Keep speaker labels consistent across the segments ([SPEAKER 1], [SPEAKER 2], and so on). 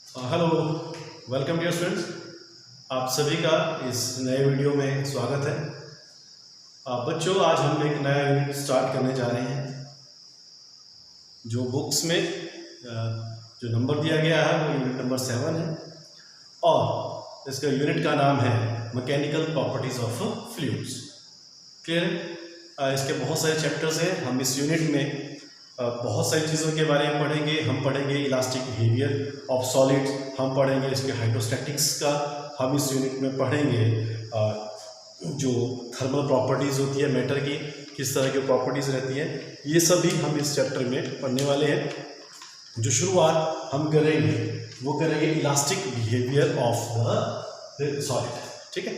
[SPEAKER 1] Hello, welcome dear students. आप सभी का इस नए वीडियो में स्वागत है। बच्चों, आज हम एक नया यूनिट स्टार्ट करने जा रहे हैं। जो बुक्स में जो नंबर दिया गया है वो यूनिट नंबर 7 है और इसका यूनिट का नाम है mechanical properties of fluids. Clear है? इसके बहुत सारे चैप्टर्स हैं। हम इस यूनिट में बहुत सारी चीज़ों के बारे में पढ़ेंगे। हम पढ़ेंगे इलास्टिक बिहेवियर ऑफ सॉलिड्स, हम पढ़ेंगे इसके हाइड्रोस्टैटिक्स का, हम इस यूनिट में पढ़ेंगे जो थर्मल प्रॉपर्टीज़ होती है मैटर की, किस तरह की प्रॉपर्टीज़ रहती है, ये सभी हम इस चैप्टर में पढ़ने वाले हैं। जो शुरुआत हम करेंगे वो करेंगे elastic behaviour of the solid. ठीक है,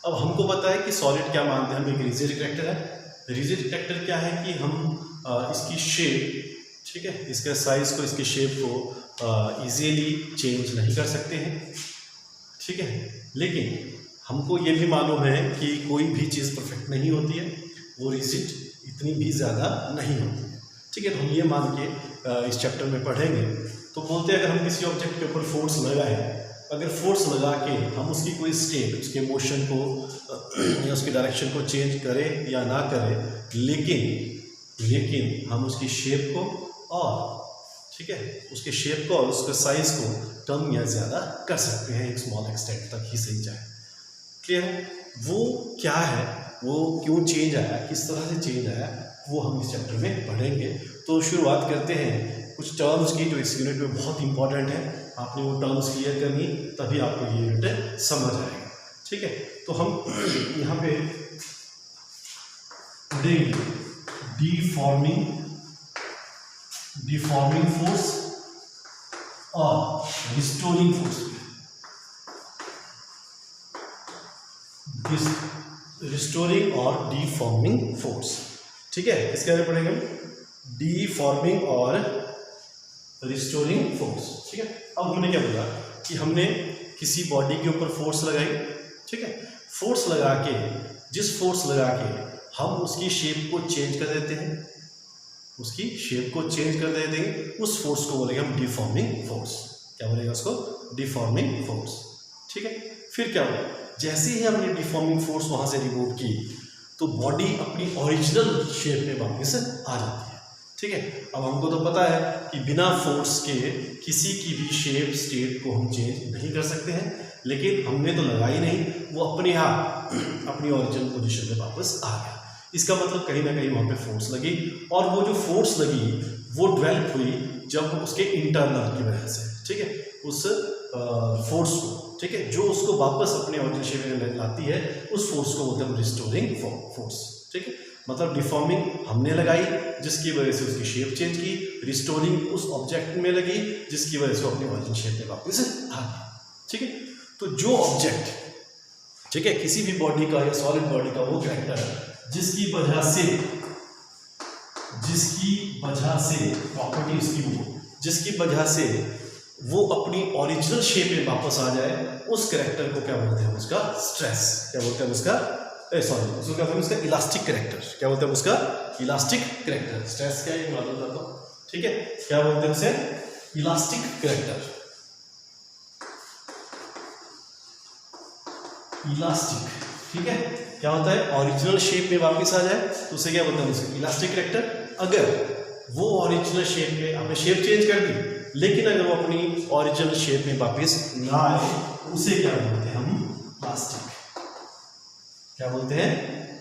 [SPEAKER 1] अब हमको पता है कि सॉलिड क्या मानते हैं हम, एक रिजिड करेक्टर है। रिजिड करेक्टर क्या है कि हम इसकी शेप, ठीक है, इसके साइज को, इसकी शेप को इजीली चेंज नहीं कर सकते हैं। ठीक है, लेकिन हमको ये भी मालूम है कि कोई भी चीज़ परफेक्ट नहीं होती है, वो रिजिड इतनी भी ज़्यादा नहीं होती है। ठीक है, तो हम ये मान के इस चैप्टर में पढ़ेंगे। तो बोलते हैं अगर हम किसी ऑब्जेक्ट के ऊपर फोर्स लगाएं, अगर फोर्स लगा के हम उसकी कोई स्टेट, उसके मोशन को या उसकी डायरेक्शन को चेंज करें या ना करें, लेकिन हम उसकी शेप को और, ठीक है, उसके शेप को और उसके साइज को कम या ज़्यादा कर सकते हैं, एक स्मॉल एक्सटेंट तक ही सही जाए। क्लियर है? वो क्या है, वो क्यों चेंज आया, किस तरह से चेंज आया, वो हम इस चैप्टर में पढ़ेंगे। तो शुरुआत करते हैं कुछ टर्म्स की जो इस यूनिट में बहुत इंपॉर्टेंट है। आपने वो टर्म्स क्लियर करनी, तभी आपको ये यूनिट समझ आएगा। ठीक है, तो हम यहाँ पे पढ़ेंगे डिफॉर्मिंग फोर्स और रिस्टोरिंग फोर्स। रिस्टोरिंग और डिफॉर्मिंग फोर्स। ठीक है, इसके बारे में पढ़ेंगे डिफॉर्मिंग और रिस्टोरिंग फोर्स। ठीक है, अब हमने क्या बोला कि हमने किसी बॉडी के ऊपर फोर्स लगाई। ठीक है, फोर्स लगा के, जिस फोर्स लगा के हम उसकी शेप को चेंज कर देते हैं, उसकी शेप को चेंज कर देते हैं, उस फोर्स को बोलेंगे हम डिफॉर्मिंग फोर्स। क्या बोलेगा उसको? Deforming force. ठीक है, फिर क्या हुआ, जैसे ही हमने डिफॉर्मिंग फोर्स वहां से रिमूव की तो बॉडी अपनी ओरिजिनल शेप में वापस आ जाती है। ठीक है, अब हमको तो पता है कि बिना फोर्स के किसी की भी शेप, स्टेट को हम चेंज नहीं कर सकते हैं, लेकिन हमने तो लगाई नहीं, वो अपने आप अपनी ओरिजिनल पोजीशन में वापस आ गया। इसका मतलब कहीं ना कहीं वहाँ पे फोर्स लगी, और वो जो फोर्स लगी वो डेवलप हुई जब उसके इंटरनल की वजह से, ठीक है, उस फोर्स को, ठीक है, जो उसको वापस अपने ओरिजिनल शेप में लाती है, उस फोर्स को बोलते हैं रिस्टोरिंग फोर्स। ठीक है, मतलब डिफॉर्मिंग हमने लगाई जिसकी वजह से उसकी शेप चेंज की, रिस्टोरिंग उस ऑब्जेक्ट में लगी जिसकी वजह से वो अपने ओरिजिनल शेप में वापस आ गया। ठीक है, तो जो ऑब्जेक्ट, ठीक है, किसी भी बॉडी का या सॉलिड बॉडी का वो कैरेक्टर है जिसकी वजह से प्रॉपर्टी उसकी वो, जिसकी वजह से वो अपनी ओरिजिनल शेप में वापस आ जाए, उस कैरेक्टर को क्या बोलते हैं? उसका स्ट्रेस। क्या बोलते हैं उसका? उसको क्या बोलते हैं? उसका इलास्टिक कैरेक्टर। क्या बोलते हैं उसका? Elastic character. स्ट्रेस क्या है मालूम था तो, ठीक है, क्या बोलते हैं उसे? Elastic character. इलास्टिक, ठीक है, क्या होता है? ओरिजिनल शेप में वापस आ जाए तो उसे क्या बोलते हैं? उसका इलास्टिक कैरेक्टर। अगर वो ओरिजिनल शेप में, आपने शेप चेंज कर दी, लेकिन अगर वो अपनी ओरिजिनल शेप में वापस ना आए, उसे क्या बोलते हैं हम? प्लास्टिक। क्या बोलते हैं?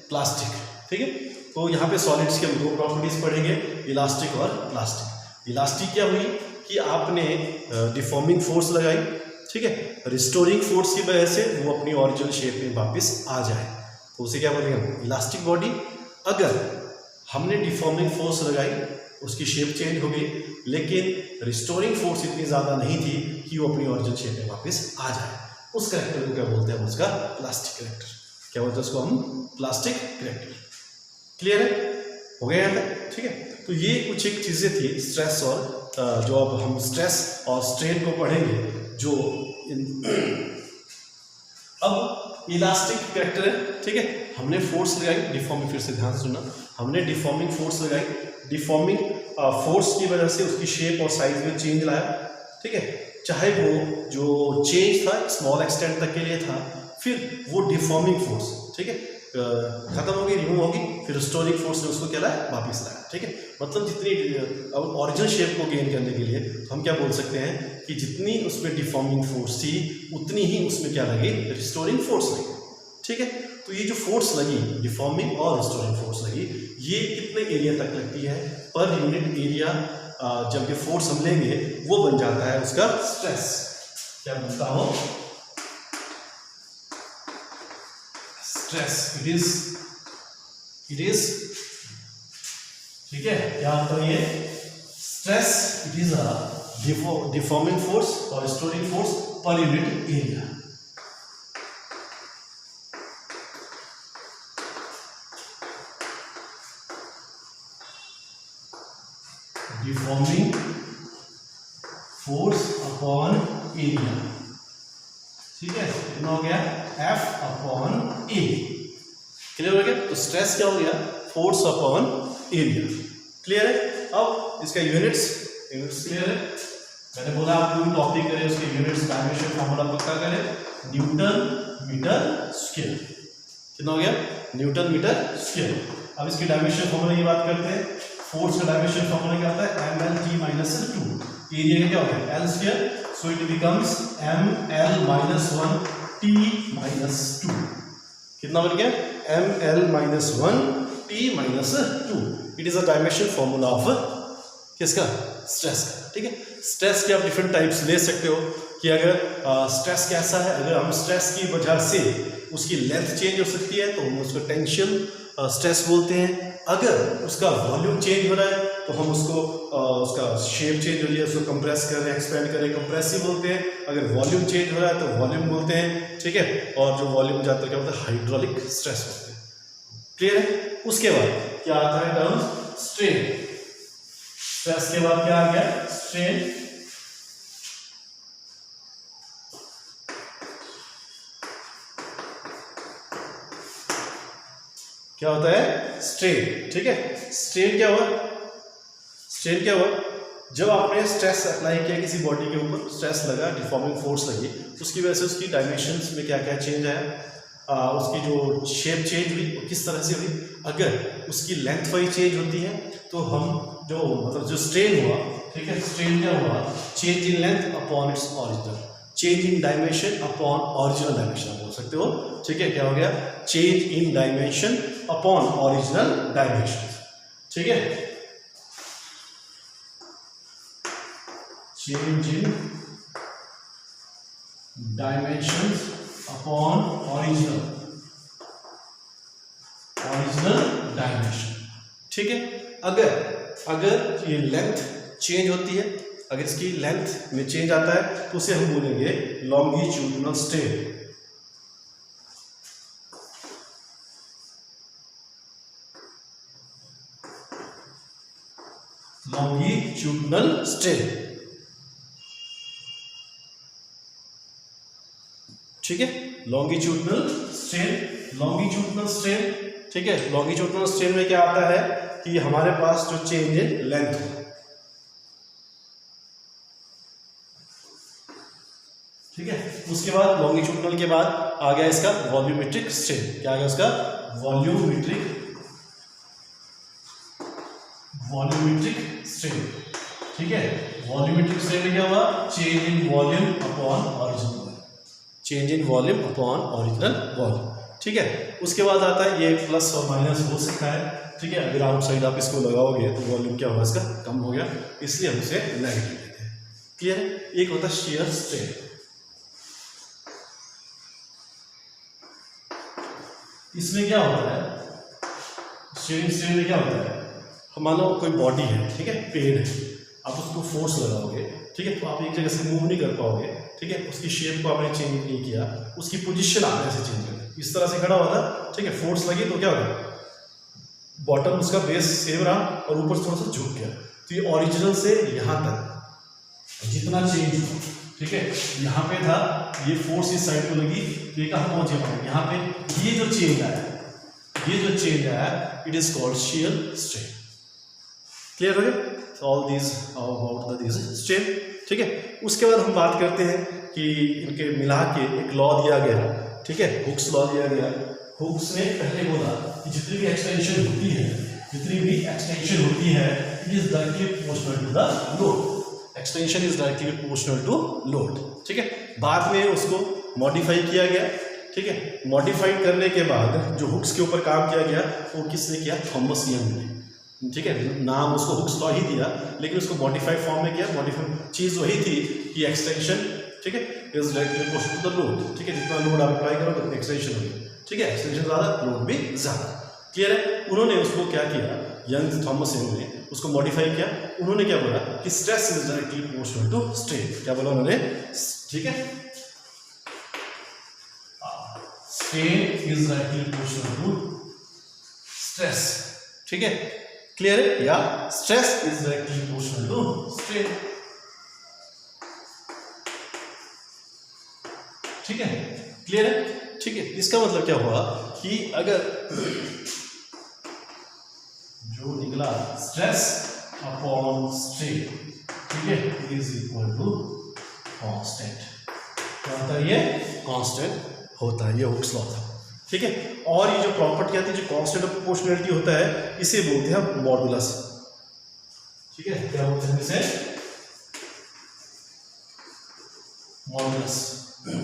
[SPEAKER 1] प्लास्टिक। ठीक है, तो यहाँ पे सॉलिड्स के हम दो प्रॉपर्टीज पढ़ेंगे, इलास्टिक और प्लास्टिक। इलास्टिक क्या हुई कि आपने डिफॉर्मिंग फोर्स लगाई, ठीक है, रिस्टोरिंग फोर्स की वजह से वो अपनी ओरिजिनल शेप में वापस आ जाए, तो उसे क्या बोलेंगे हम? Elastic body. अगर हमने डिफॉर्मिंग फोर्स लगाई, उसकी शेप चेंज हो गई, लेकिन रिस्टोरिंग फोर्स इतनी ज़्यादा नहीं थी कि वो अपनी ओरिजिनल शेप में वापस आ जाए, उस कैरेक्टर को क्या बोलते हैं? उसका प्लास्टिक कैरेक्टर। क्या बोलते हैं उसको हम? Plastic character. क्लियर है? हो गया यहाँ तक? ठीक है, तो ये कुछ एक चीज़ें थी स्ट्रेस और जो अब हम स्ट्रेस और स्ट्रेन को पढ़ेंगे, जो अब इलास्टिक कैरेक्टर है। ठीक है, हमने फोर्स लगाई, डिफॉर्मिंग, फिर से ध्यान से सुनना, हमने डिफॉर्मिंग फोर्स लगाई, डिफॉर्मिंग फोर्स की वजह से उसकी शेप और साइज में चेंज लाया। ठीक है, चाहे वो जो चेंज था स्मॉल एक्सटेंट तक के लिए था, फिर वो डिफॉर्मिंग फोर्स, ठीक है, खत्म होगी, रिमूव होगी, फिर रिस्टोरिंग फोर्स ने उसको क्या लाया, वापिस लाया, ठीक है। मतलब जितनी अब ओरिजिनल शेप को गेन करने के लिए तो हम क्या बोल सकते हैं कि जितनी उसमें डिफॉर्मिंग फोर्स थी उतनी ही उसमें क्या लगी, रिस्टोरिंग फोर्स लगी, ठीक है। तो ये जो फोर्स लगी, डिफॉर्मिंग और रिस्टोरिंग फोर्स लगी, ये कितने एरिया तक लगती है, पर यूनिट एरिया जब ये फोर्स हम लेंगे वो बन जाता है उसका स्ट्रेस। क्या बनता हो, स्ट्रेस, इट इज, ठीक है, क्या होता है ये stress, it is a deforming force और restoring force per unit area. Deforming force upon area, ठीक है, कितना हो गया, F अपॉन ए, क्लियर हो गया। तो स्ट्रेस क्या हो गया, फोर्स अपॉन एरिया, क्लियर है। अब इसका यूनिट्स क्लियर है। मैंने बोला आप कोई टॉपिक करें उसके यूनिट्स डायमेंशन फॉर्मूला पक्का करें, न्यूटन मीटर स्क्वायर, कितना हो गया, न्यूटन मीटर स्क्वायर। अब इसकी डायमेंशन फॉर्मूला की बात करते हैं। फोर्स का डायमेंशन फॉर्मूला क्या होता है, ml/t-2, एरिया का क्या हो गया, l square, so it becomes ml-1t-2, कितना बन गया, ml-1t-2। It is a dimension formula of किसका, स्ट्रेस का, ठीक है। स्ट्रेस के आप डिफरेंट टाइप्स ले सकते हो कि अगर स्ट्रेस कैसा है, अगर हम स्ट्रेस की वजह से उसकी लेंथ चेंज हो सकती है तो हम उसको टेंशन स्ट्रेस बोलते हैं। अगर उसका वॉल्यूम चेंज हो रहा है तो हम उसको उसका शेप चेंज हो रही है, उसको कंप्रेस कर रहे हैं, एक्सपेंड कर रहे हैं, कंप्रेसिव बोलते हैं। अगर वॉल्यूम चेंज हो रहा है तो वॉल्यूम बोलते हैं, ठीक है। और जो वॉल्यूम जाता है क्या होता है, हाइड्रोलिक स्ट्रेस बोलते हैं, क्लियर है। उसके बाद क्या आता है टर्म, स्ट्रेन। स्ट्रेस के बाद क्या आ गया, स्ट्रेन। क्या होता है, स्ट्रेन, ठीक है। स्ट्रेन क्या हुआ, स्ट्रेन क्या हुआ, जब आपने स्ट्रेस अप्लाई किया किसी बॉडी के ऊपर, स्ट्रेस लगा, डिफॉर्मिंग फोर्स लगी, उसकी वजह से उसकी डायमेंशंस में क्या क्या चेंज आया, उसकी जो शेप चेंज हुई वो किस तरह से हुई। अगर उसकी लेंथ वाइज चेंज होती है तो हम जो मतलब जो स्ट्रेन हुआ, ठीक है, स्ट्रेन क्या हुआ, change in length upon its original, change in dimension upon original dimension बोल सकते हो, ठीक है। क्या हो गया, change in dimension upon original dimension, ठीक है। Change in dimension upon original dimension, ठीक है। अगर ये लेंथ चेंज होती है, अगर इसकी लेंथ में चेंज आता है तो उसे हम बोलेंगे लॉन्गिट्यूडिनल स्ट्रेन, लॉन्गिट्यूडिनल स्ट्रेन, ठीक है। लॉन्गिट्यूडिनल स्ट्रेन, ठीक है। लॉन्गिट्यूडिनल स्ट्रेन में क्या आता है कि हमारे पास जो चेंज इन लेंथ हो, ठीक है। उसके बाद लॉन्गिट्यूडिनल के बाद आ गया इसका वॉल्यूमेट्रिक स्ट्रेन। क्या आ गया उसका, वॉल्यूमेट्रिक स्ट्रेन, ठीक है। वॉल्यूमेट्रिक स्ट्रेन में क्या हुआ, change in volume upon original, change in volume upon original volume, ठीक है। उसके बाद आता है ये प्लस और माइनस हो सकता है, ठीक है। अगर आउटसाइड आप इसको लगाओगे तो वॉल्यूम क्या होगा, इसका कम हो गया, इसलिए हम इसे नेगेटिव लेते हैं, क्लियर है। एक होता है शियर स्ट्रेन, इसमें क्या होता है, शेयरिंग स्ट्रेन में क्या होता है, मान लो कोई बॉडी है, ठीक है, पेड़ है, आप उसको फोर्स लगाओगे, ठीक है, तो आप एक जगह से मूव नहीं कर पाओगे, ठीक है। उसकी शेप को आपने चेंज नहीं किया, उसकी पोजीशन आपने ऐसे चेंज कर, इस तरह से खड़ा हुआ था, ठीक है, फोर्स लगी तो क्या होगा, बॉटम उसका बेस सेम रहा और ऊपर थोड़ा सा झुक गया। तो ये ओरिजिनल से यहाँ तक जितना चेंज हुआ, ठीक है, यहाँ पे था, ये फोर्स इस साइड को लगी तो ये कहाँ पहुंचे, यहाँ पे ये जो चेंज आया, it is called shear strain, clear हो गया। All these about the this strain, ठीक है। उसके बाद हम बात करते हैं कि इनके मिला के एक लॉ दिया गया, ठीक है, हुक्स लॉ दिया गया। हुक्स ने पहले बोला कि जितनी भी एक्सटेंशन होती है it is directly proportional to the load. Extension is directly proportional to load, ठीक है। बाद में उसको मॉडिफाई किया गया, ठीक है। मॉडिफाइड करने के बाद जो हुक्स के ऊपर काम किया गया वो किसने किया? थॉमस यंग ने, ठीक है। नाम उसको हुक्स लॉ ही दिया, लेकिन उसको मॉडिफाइड फॉर्म में किया। मॉडिफाइड चीज़ वही थी कि एक्सटेंशन, ठीक है, is directly proportional to the load, ठीक है। जितना लोड आप अप्लाई करोगे उतनी एक्सटेंशन होगी, ठीक है। एक्सटेंशन ज़्यादा, लोड भी ज़्यादा, क्लियर है। उन्होंने उसको क्या किया, यंग, थॉमस यंग ने उसको मॉडिफाई किया। उन्होंने क्या बोला कि stress is directly proportional to strain. क्या बोला उन्होंने? ठीक है, strain is directly proportional to stress, ठीक है, क्लियर है। या stress is directly proportional to strain, ठीक है, क्लियर है, ठीक है। इसका मतलब क्या हुआ कि अगर जो निकला स्ट्रेस अपॉन स्ट्रेन, ठीक है, इज इक्वल टू कांस्टेंट। क्या होता है? ये कांस्टेंट होता है, ये हुक्स लॉ था, ठीक है। और ये जो प्रॉपर्टी आती है, जो कांस्टेंट ऑफ प्रोपोर्शनलिटी होता है, इसे बोलते हैं मॉडुलस, ठीक है। क्या बोलते हैं इसे? मॉडुलस,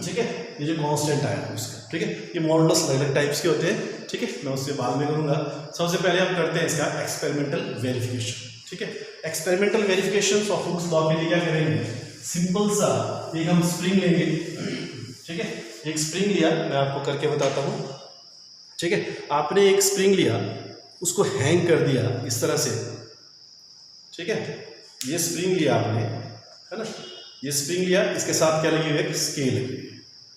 [SPEAKER 1] ठीक है। ये जो कांस्टेंट आया उसका, ठीक है। ये मॉडुलस अलग अलग टाइप्स के होते हैं, ठीक है, मैं उससे बाद में करूंगा। सबसे पहले हम करते हैं इसका एक्सपेरिमेंटल वेरिफिकेशन, ठीक है। Experimental verification of Hooke's law के लिए क्या करेंगे? सिंपल सा एक हम स्प्रिंग लेंगे, ठीक है। एक स्प्रिंग लिया, मैं आपको करके बताता हूँ, ठीक है। आपने एक स्प्रिंग लिया, उसको हैंग कर दिया इस तरह से, ठीक है। ये स्प्रिंग लिया आपने, है ना, ये स्प्रिंग लिया, इसके साथ क्या लगी हुई है? एक स्केल लगी हुई है,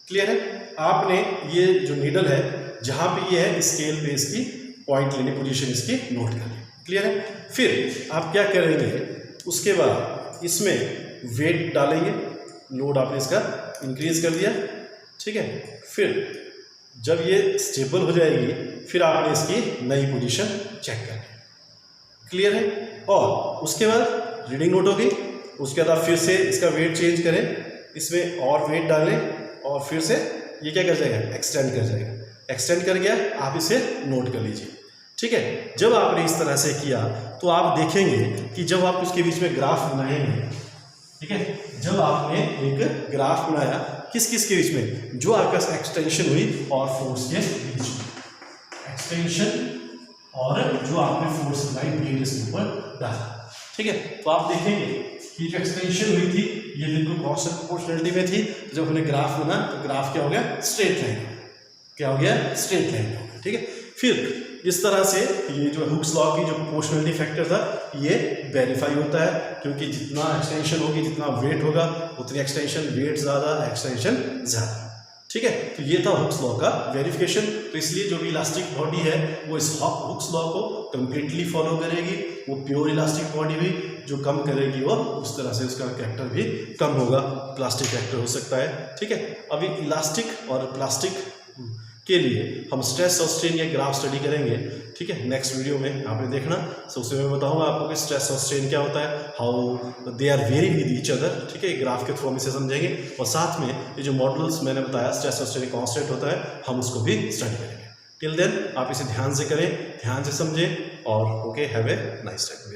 [SPEAKER 1] क्लियर है। आपने ये जो नीडल है जहाँ पे ये है, स्केल पे इसकी पॉइंट लेनी, पोजीशन इसकी नोट कर ली, क्लियर है। फिर आप क्या करेंगे? उसके बाद इसमें वेट डालेंगे, लोड आपने इसका इंक्रीज कर दिया, ठीक है। फिर जब ये स्टेबल हो जाएगी, फिर आपने इसकी नई पोजीशन चेक करनी, क्लियर है। और उसके बाद रीडिंग नोट होगी, उसके बाद आप फिर से इसका वेट चेंज करें, इसमें और वेट डालें, और फिर से ये क्या कर जाएगा? एक्सटेंड कर जाएगा। एक्सटेंड कर गया, आप इसे नोट कर लीजिए, ठीक है। जब आपने इस तरह से किया तो आप देखेंगे कि जब आप उसके बीच में ग्राफ बनाएंगे, ठीक है, जब आपने एक ग्राफ बनाया किस किस के बीच में? जो आपका एक्सटेंशन हुई और फोर्स के बीच में, एक्सटेंशन और जो आपने फोर्स लगाई वेट इसके ऊपर डाला, ठीक है। तो आप देखेंगे कि जो एक्सटेंशन हुई थी ये बिल्कुल कांस्टेंट प्रोपोर्शनलिटी में थी। जब हमने ग्राफ बना तो ग्राफ क्या हो गया? Straight line. क्या हो गया? स्ट्रेट लाइन हो गया, ठीक है। फिर इस तरह से ये जो हुक्स लॉ की जो प्रोपोर्शनलिटी फैक्टर था ये वेरीफाई होता है, क्योंकि जितना एक्सटेंशन होगी, जितना वेट होगा, उतनी एक्सटेंशन, वेट ज़्यादा, एक्सटेंशन ज़्यादा, ठीक है। तो ये था हुक्स लॉ का वेरिफिकेशन। तो इसलिए जो भी इलास्टिक बॉडी है वो इस हुक्स लॉ को कंप्लीटली फॉलो करेगी। वो प्योर इलास्टिक बॉडी भी जो कम करेगी वो उस तरह से उसका कैरेक्टर भी कम होगा, प्लास्टिक कैरेक्टर हो सकता है, ठीक है। अभी इलास्टिक और प्लास्टिक के लिए हम स्ट्रेस और स्ट्रेन के ग्राफ स्टडी करेंगे, ठीक है। नेक्स्ट वीडियो में आपने देखना, सबसे मैं बताऊंगा आपको कि स्ट्रेस और स्ट्रेन क्या होता है, how they are vary with each other, ठीक है। ग्राफ के थ्रू हम इसे समझेंगे, और साथ में ये जो मॉडल्स मैंने बताया स्ट्रेस और स्ट्रेन कांस्टेंट होता है, हम उसको भी स्टडी करेंगे। टिल देन आप इसे ध्यान से करें, ध्यान से समझें, और okay, have a nice time.